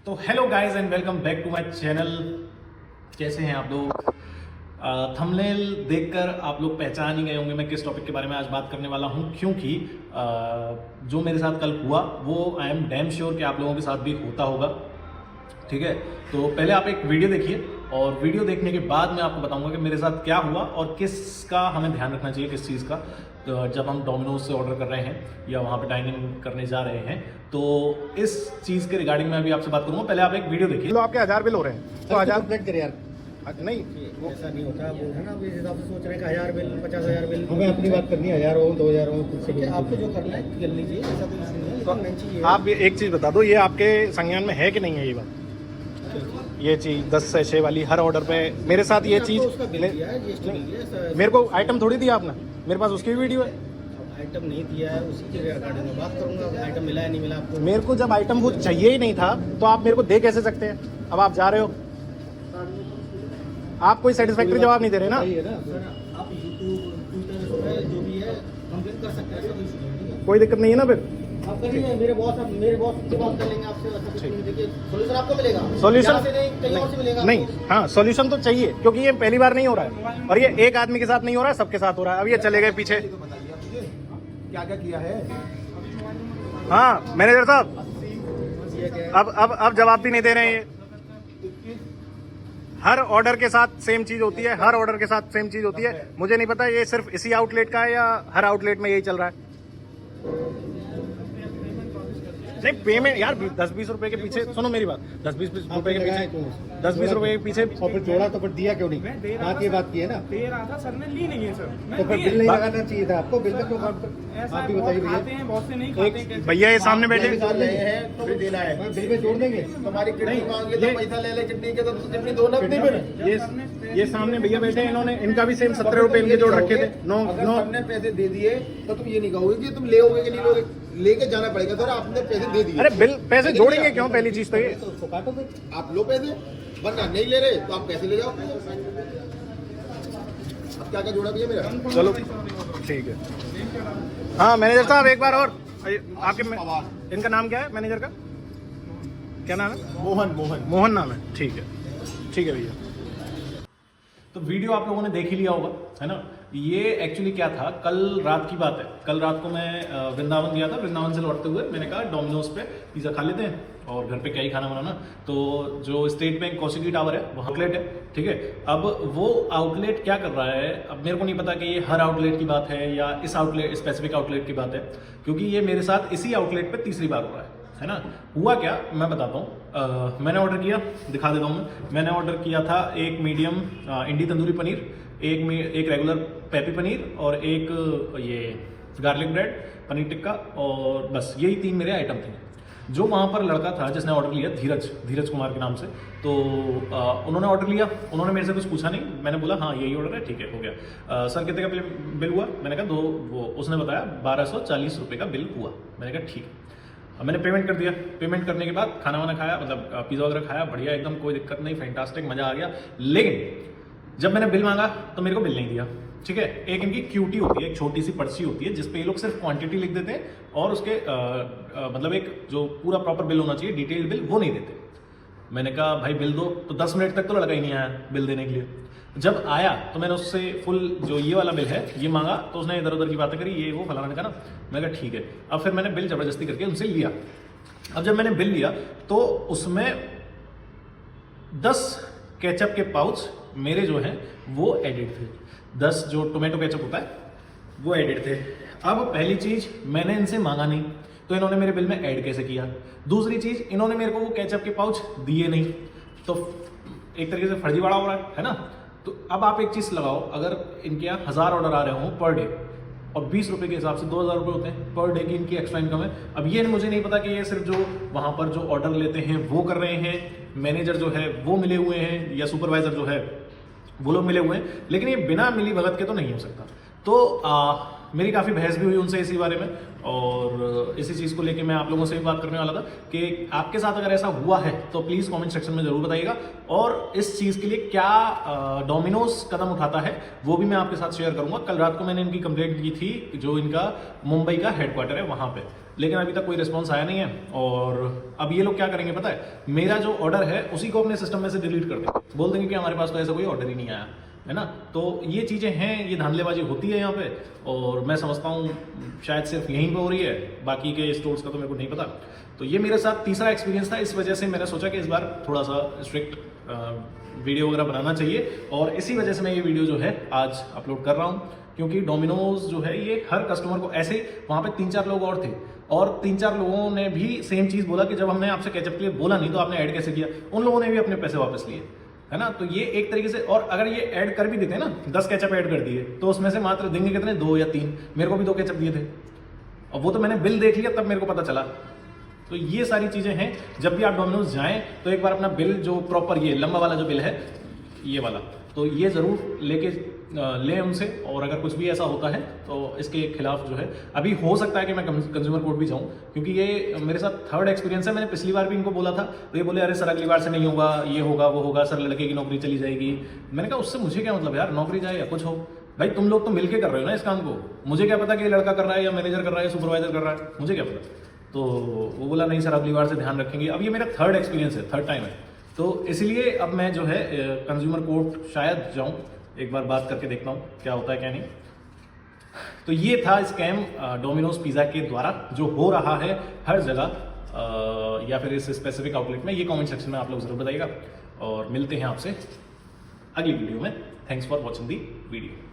तो hello guys and welcome back to my channel. कैसे हैं आप लोग? थंबनेल देखकर आप लोग पहचान ही गए होंगे मैं किस टॉपिक के बारे में आज बात करने वाला हूं, क्योंकि जो मेरे साथ कल हुआ वो आई एम डैम श्योर कि आप लोगों के साथ भी होता होगा। ठीक है, तो पहले आप एक वीडियो देखिए और वीडियो देखने के बाद मैं आपको बताऊंगा कि मेरे साथ क्या हुआ और किसका हमें ध्यान रखना चाहिए, किस चीज़ का। तो जब हम डोमिनोज से ऑर्डर कर रहे हैं या वहाँ पे डाइनिंग करने जा रहे हैं, तो इस चीज़ के रिगार्डिंग मैं अभी आपसे बात करूंगा। पहले आप एक वीडियो देखिए। तो आपके 1000 बिल हो रहे हैं तो 1000 कंप्लीट करे यार। नहीं वो ऐसा नहीं होता, वो है ना, अभी हिसाब से सोच रहे हैं कि 1000 बिल 50,000 बिल। हमें अपनी बात करनी है, 1000 हो 2000 हो कुछ से आपको जो करना है कर लीजिए, ऐसा कोई इशू नहीं है, लेकिन नहीं चाहिए। आप एक चीज़ बता दो, ये आपके संज्ञान में है कि नहीं है ये बात? ये चीज़ 10 से 6 वाली हर ऑर्डर पे मेरे साथ ये चीज़ मेरे को आइटम थोड़ी दिया आपने, मेरे पास उसकी भी वीडियो है। आइटम नहीं दिया है, उसी के रिगार्डिंग में बात करूंगा। आइटम मिला है नहीं मिला आपको? मेरे को जब आइटम वो चाहिए ही नहीं था तो आप मेरे को दे कैसे सकते हैं? अब आप जा रहे हो, आप कोई सेटिस्फैक्टरी जवाब नहीं दे रहे ना। सर आप यूट्यूब ट्विटर जो भी है कंप्लेन कर सकते हैं, ऐसा कोई इशू नहीं है। कोई दिक्कत नहीं है ना फिर? आप करिए, मेरे बॉस से बात कर लेंगे आपसे। ऐसा कुछ नहीं, देखिए सोल्यूशन आपको मिलेगा। सॉल्यूशन यहाँ से नहीं, कहीं और से मिलेगा नहीं, आपको। हाँ सॉल्यूशन तो चाहिए, क्योंकि ये पहली बार नहीं हो रहा है और ये एक आदमी के साथ नहीं हो रहा है, सबके साथ हो रहा है। अब ये चले गए पीछे। क्या क्या किया है? हाँ मैनेजर साहब, अब जवाब भी नहीं दे रहे हैं। ये हर ऑर्डर के साथ सेम चीज होती है, हर ऑर्डर के साथ सेम चीज होती है। मुझे नहीं पता ये सिर्फ इसी आउटलेट का है या हर आउटलेट में यही चल रहा है। नहीं पेमेंट यार 10-20 रुपए के पीछे, सुनो मेरी बात, 10-20 रुपए के पीछे, 10-20 रुपए के पीछे और फिर जोड़ा तो फिर दिया क्यों नहीं? बात ये बात की है ना, दे रहा था सर ने, ली नहीं है सर। तो फिर बिल नहीं लगाना चाहिए था आपको। बिल में क्यों काम? ऐसा आप भी बहुत बताइए खाते हैं, बहुत से नहीं खाते हैं। कैसे? भैया ये सामने बैठे निकाल रहे हैं तो फिर देना है, बिल में जोड़ देंगे। तुम्हारी किडनी मांगे तो पैसा ले ले, किडनी के तो किडनी दो ना अपनी। फिर ये सामने भैया बैठे हैं, इन्होंने इनका भी सेम 17 रुपए इनके जोड़ रखे थे। नो अगर नो हमने पैसे दे दिए तो तुम ये नहीं कहोगे कि तुम ले होगे कि नहीं लोगे, लेके जाना पड़ेगा। सर आपने पैसे दे दिए, अरे बिल पैसे जोड़ेंगे क्यों? पहली चीज तो ये तो काटो फिर। आप लो पैसे, वरना नहीं ले रहे तो आप पैसे ले जाओ। अब क्या क्या जोड़ा भैया मेरा? चलो ठीक है। हाँ मैनेजर साहब एक बार और आपके इनका नाम क्या है? मैनेजर का क्या नाम है? मोहन नाम है। ठीक है भैया। तो वीडियो आप लोगों ने देख ही लिया होगा, है ना। ये एक्चुअली क्या था, कल रात की बात है। कल रात को मैं वृंदावन गया था। वृंदावन से लौटते हुए मैंने कहा डोमिनोज पे पिज़्ज़ा खा लेते हैं और घर पे क्या ही खाना बनाना। तो जो स्टेट बैंक कौशिकी टावर है वो आउटलेट है, ठीक है। अब वो आउटलेट क्या कर रहा है, अब मेरे को नहीं पता कि ये हर आउटलेट की बात है या इस आउटलेट स्पेसिफिक आउटलेट की बात है, क्योंकि ये मेरे साथ इसी आउटलेट पर तीसरी बार हो रहा है ना। हुआ क्या मैं बताता हूँ। मैंने ऑर्डर किया, दिखा देता हूँ मैंने ऑर्डर किया था एक मीडियम इंडी तंदूरी पनीर, एक रेगुलर पेपी पनीर और एक ये गार्लिक ब्रेड पनीर टिक्का, और बस यही 3 मेरे आइटम थे। जो वहाँ पर लड़का था जिसने ऑर्डर लिया, धीरज कुमार के नाम से, तो उन्होंने ऑर्डर लिया। उन्होंने मेरे से कुछ पूछा नहीं, मैंने बोला हाँ यही ऑर्डर है, ठीक है हो गया। सर कितने का बिल हुआ? मैंने कहा उसने बताया 1240 रुपये का बिल हुआ। मैंने कहा ठीक है। अब मैंने पेमेंट कर दिया। पेमेंट करने के बाद खाना वाना खाया, मतलब पिज़्ज़ा वगैरह खाया, बढ़िया एकदम, कोई दिक्कत नहीं, फैंटास्टिक, मज़ा आ गया। लेकिन जब मैंने बिल मांगा तो मेरे को बिल नहीं दिया, ठीक है। एक इनकी क्यूटी होती है, एक छोटी सी पर्ची होती है जिसपे ये लोग सिर्फ क्वांटिटी लिख देते हैं और उसके मतलब एक जो पूरा प्रॉपर बिल होना चाहिए, डिटेल्ड बिल, वो नहीं देते। मैंने कहा भाई बिल दो, तो 10 मिनट तक तो लड़का ही नहीं आया बिल देने के लिए। जब आया तो मैंने उससे फुल जो ये वाला बिल है ये मांगा, तो उसने इधर उधर की बातें करी, ये वो फलाना का ना। मैंने कहा ठीक है। अब फिर मैंने बिल जबरदस्ती करके उनसे लिया। अब जब मैंने बिल लिया तो उसमें 10 केचप के पाउच मेरे जो हैं वो एडिड थे। 10 जो टोमेटो केचप होता है वो एडिड थे। अब पहली चीज़, मैंने इनसे मांगा नहीं तो इन्होंने मेरे बिल में ऐड कैसे किया? दूसरी चीज़, इन्होंने मेरे को वो केचप के पाउच दिए नहीं, तो एक तरीके से फर्जीवाड़ा हो रहा है ना। तो अब आप एक चीज़ लगाओ, अगर इनके यहाँ 1000 ऑर्डर आ रहे हों पर डे और 20 रुपये के हिसाब से 2000 रुपये होते हैं पर डे की इनकी एक्स्ट्रा इनकम है। अब ये मुझे नहीं पता कि ये सिर्फ जो वहाँ पर जो ऑर्डर लेते हैं वो कर रहे हैं, मैनेजर जो है वो मिले हुए हैं या सुपरवाइजर जो है वो लोग मिले हुए हैं, लेकिन ये बिना मिली भगत के तो नहीं हो सकता। तो मेरी काफ़ी बहस भी हुई उनसे इसी बारे में, और इसी चीज़ को लेके मैं आप लोगों से भी बात करने वाला था कि आपके साथ अगर ऐसा हुआ है तो प्लीज़ कमेंट सेक्शन में ज़रूर बताइएगा, और इस चीज़ के लिए क्या डोमिनोज कदम उठाता है वो भी मैं आपके साथ शेयर करूंगा। कल रात को मैंने इनकी कंप्लेंट की थी, जो इनका मुंबई का हेडक्वार्टर है वहाँ पे, लेकिन अभी तक कोई रिस्पॉन्स आया नहीं है। और अब ये लोग क्या करेंगे पता है, मेरा जो ऑर्डर है उसी को अपने सिस्टम में से डिलीट कर देंगे, बोल देंगे कि हमारे पास तो ऐसा कोई ऑर्डर ही नहीं आया है ना। तो ये चीज़ें हैं, ये धांधलेबाजी होती है यहाँ पे, और मैं समझता हूँ शायद सिर्फ यहीं पे हो रही है, बाकी के स्टोर्स का तो मेरे को नहीं पता। तो ये मेरे साथ तीसरा एक्सपीरियंस था, इस वजह से मैंने सोचा कि इस बार थोड़ा सा स्ट्रिक्ट वीडियो वगैरह बनाना चाहिए, और इसी वजह से मैं ये वीडियो जो है आज अपलोड कर रहा हूँ। क्योंकि डोमिनोज जो है ये हर कस्टमर को ऐसे, वहाँ पे 3-4 लोग और थे, और 3-4 लोगों ने भी सेम चीज़ बोला कि जब हमने आपसे केचप के लिए बोला नहीं तो आपने ऐड कैसे किया। उन लोगों ने भी अपने पैसे वापस लिए, है ना। तो ये एक तरीके से, और अगर ये ऐड कर भी देते ना, 10 केचप ऐड कर दिए, तो उसमें से मात्र देंगे कितने, 2 या 3। मेरे को भी 2 केचप दिए थे, और वो तो मैंने बिल देख लिया तब मेरे को पता चला। तो ये सारी चीज़ें हैं, जब भी आप डोमिनोज जाएं तो एक बार अपना बिल जो प्रॉपर ये लंबा वाला जो बिल है, ये वाला, तो ये ज़रूर लेके लें उनसे। और अगर कुछ भी ऐसा होता है तो इसके खिलाफ जो है, अभी हो सकता है कि मैं कंज्यूमर कोर्ट भी जाऊं, क्योंकि ये मेरे साथ थर्ड एक्सपीरियंस है। मैंने पिछली बार भी इनको बोला था, तो ये बोले अरे सर अगली बार से नहीं होगा, ये होगा वो होगा, सर लड़के की नौकरी चली जाएगी। मैंने कहा उससे मुझे क्या मतलब यार, नौकरी जाए या कुछ हो, भाई तुम लोग तो मिलके कर रहे हो ना इस काम को, मुझे क्या पता कि ये लड़का कर रहा है या मैनेजर कर रहा है या सुपरवाइजर कर रहा है, मुझे क्या पता। तो वो बोला नहीं सर अगली बार से ध्यान रखेंगे। अब ये मेरा थर्ड एक्सपीरियंस है, थर्ड टाइम है, तो इसलिए अब मैं जो है कंज्यूमर कोर्ट शायद जाऊं, एक बार बात करके देखता हूं क्या होता है क्या नहीं। तो ये था स्कैम डोमिनोज पिज़्ज़ा के द्वारा जो हो रहा है हर जगह, या फिर इस स्पेसिफिक आउटलेट में। ये कमेंट सेक्शन में आप लोग जरूर बताइएगा, और मिलते हैं आपसे अगली वीडियो में। Thanks for watching the video.